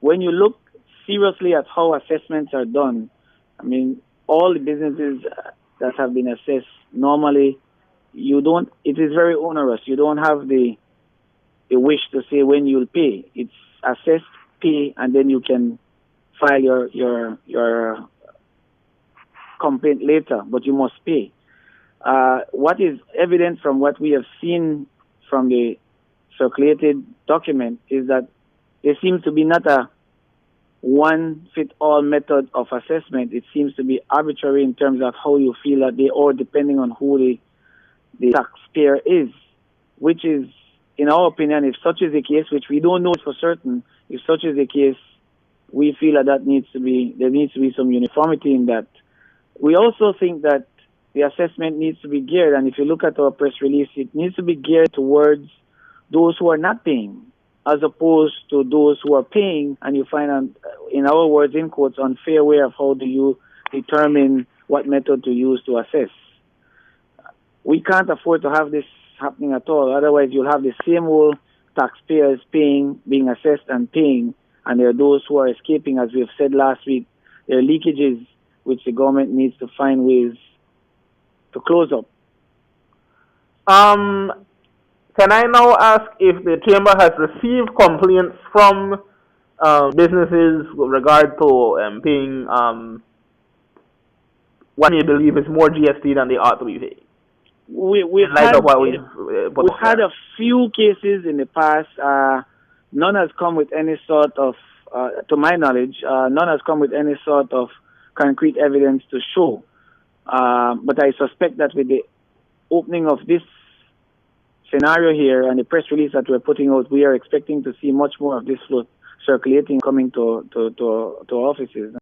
when you look seriously at how assessments are done, I mean, all the businesses that have been assessed, normally, it is very onerous. You don't have the wish to say when you'll pay. It's assessed, pay, and then you can file your complaint later, but you must pay. What is evident from what we have seen from the circulated document is that there seems to be not a one-fit-all method of assessment. It seems to be arbitrary in terms of how you feel that they are, depending on who the taxpayer is, which is, in our opinion, if such is the case, which we don't know for certain, if such is the case, we feel that there needs to be some uniformity in that. We also think that the assessment needs to be geared, and if you look at our press release, it needs to be geared towards those who are not paying, as opposed to those who are paying, and you find, in our words, in quotes, unfair way of how do you determine what method to use to assess. We can't afford to have this happening at all. Otherwise, you'll have the same old taxpayers paying, being assessed and paying, and there are those who are escaping, as we have said last week. There are leakages which the government needs to find ways to close up. Can I now ask if the Chamber has received complaints from businesses with regard to paying what they believe is more GST than they ought to be paying? We've had a few cases in the past. None has come with any sort of, to my knowledge, none has come with any sort of concrete evidence to show. But I suspect that with the opening of this scenario here and the press release that we're putting out, we are expecting to see much more of this float circulating, coming to offices.